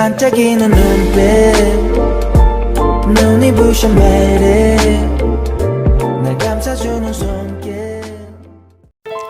반짝이는 눈빛 눈이 부셔 매일 날 감싸주는 손길.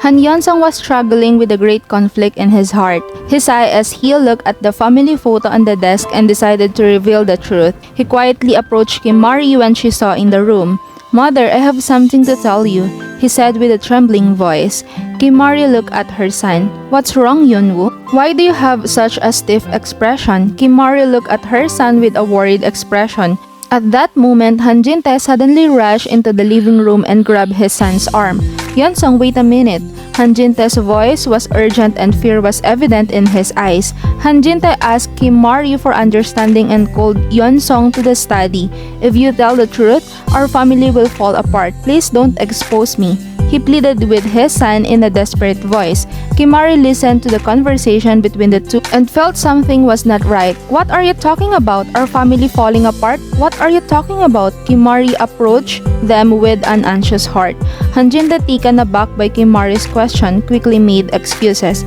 Han Yeon-sung was struggling with a great conflict in his heart. He sighed as he looked at the family photo on the desk and decided to reveal the truth. He quietly approached Kim Mari when she saw in the room. "Mother, I have something to tell you," he said with a trembling voice. Kim Mari looked at her son. "What's wrong, Yeon-woo? Why do you have such a stiff expression?" Kim Mari looked at her son with a worried expression. At that moment, Han Jin-tae suddenly rushed into the living room and grabbed his son's arm. "Yeon-sung, wait a minute." Han Jin-tae's voice was urgent and fear was evident in his eyes. Han Jin-tae asked Kim Mari for understanding and called Yeon-sung to the study. "If you tell the truth, our family will fall apart. Please don't expose me," he pleaded with his son in a desperate voice. Kim Mari listened to the conversation between the two and felt something was not right. "What are you talking about? Our family falling apart? What are you talking about?" Kim Mari approached them with an anxious heart. Han Jin-tae, taken aback by Kim Mari's question, quickly made excuses.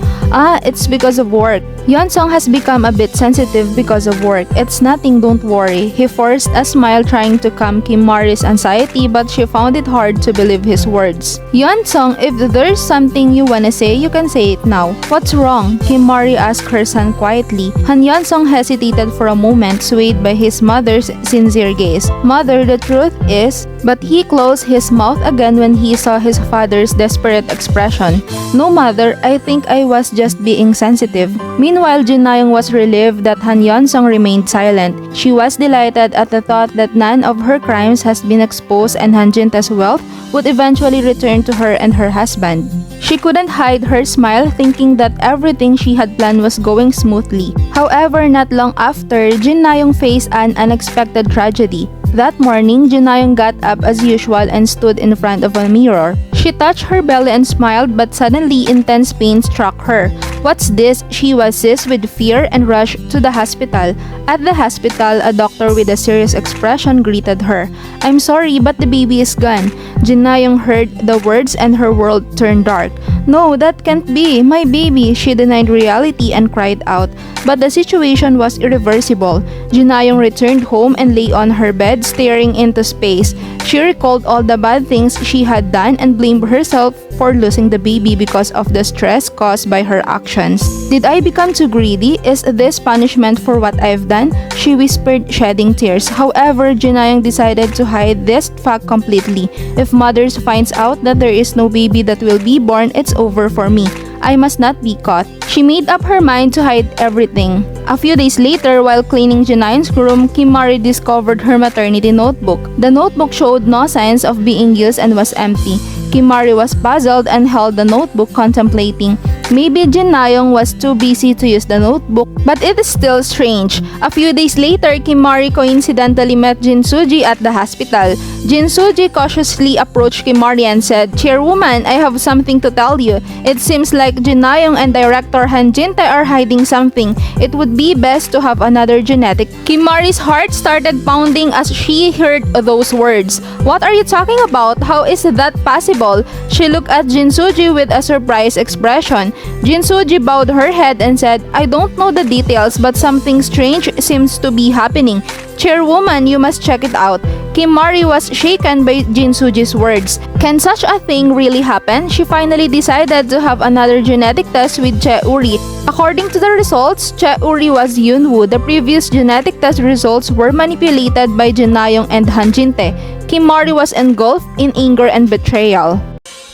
It's because of work. Yeon-sung has become a bit sensitive because of work. It's nothing, don't worry." He forced a smile trying to calm Kim Mari's anxiety, but she found it hard to believe his words. "Yeon-sung, if there's something you wanna say, you can say it now. What's wrong?" Kim Mari asked her son quietly. Han Yeon-sung hesitated for a moment, swayed by his mother's sincere gaze. "Mother, the truth is..." But he closed his mouth again when he saw his father's desperate expression. "No, mother, I think I was just being sensitive." Meanwhile, Jin Na-young was relieved that Han Yeon-sung remained silent. She was delighted at the thought that none of her crimes has been exposed and Han Jin-tae's wealth would eventually return to her and her husband. She couldn't hide her smile, thinking that everything she had planned was going smoothly. However, not long after, Jin Na-young faced an unexpected tragedy. That morning, Jin Na-young got up as usual and stood in front of a mirror. She touched her belly and smiled, but suddenly intense pain struck her. "What's this?" She was seized with fear and rushed to the hospital. At the hospital, a doctor with a serious expression greeted her. "I'm sorry, but the baby is gone." Jin Na-young heard the words and her world turned dark. "No, that can't be. My baby." She denied reality and cried out. But the situation was irreversible. Jin Na-young returned home and lay on her bed, staring into space. She recalled all the bad things she had done and blamed herself for losing the baby because of the stress caused by her actions. "Did I become too greedy? Is this punishment for what I've done?" she whispered, shedding tears. However, Jin Na-young decided to hide this fact completely. "If mothers finds out that there is no baby that will be born, it's over for me. I must not be caught." She made up her mind to hide everything. A few days later, while cleaning Jin Na-young's room, Kim Mari discovered her maternity notebook. The notebook showed no signs of being used and was empty. Kim Mari was puzzled and held the notebook, contemplating. Maybe Jin Na-young was too busy to use the notebook, but it is still strange. A few days later, Kim Mari coincidentally met Jin Soo Ji at the hospital. Jin Soo Ji cautiously approached Kim Mari and said, "Chairwoman, I have something to tell you. It seems like Jin Na-young and director Han Jin-tae are hiding something. It would be best to have another genetic." Kim Mari's heart started pounding as she heard those words. "What are you talking about? How is that possible?" She looked at Jin Soo Ji with a surprised expression. Jin Soo Ji bowed her head and said, "I don't know the details, but something strange seems to be happening. Chairwoman, you must check it out." Kim Mari was shaken by Jin Soo Ji's words. Can such a thing really happen? She finally decided to have another genetic test with Chae Woo Ri. According to the results, Chae Woo Ri was Yeon-woo. The previous genetic test results were manipulated by Jin Na-young and Han Jin-tae. Kim Mari was engulfed in anger and betrayal.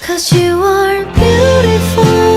"'Cause you are beautiful."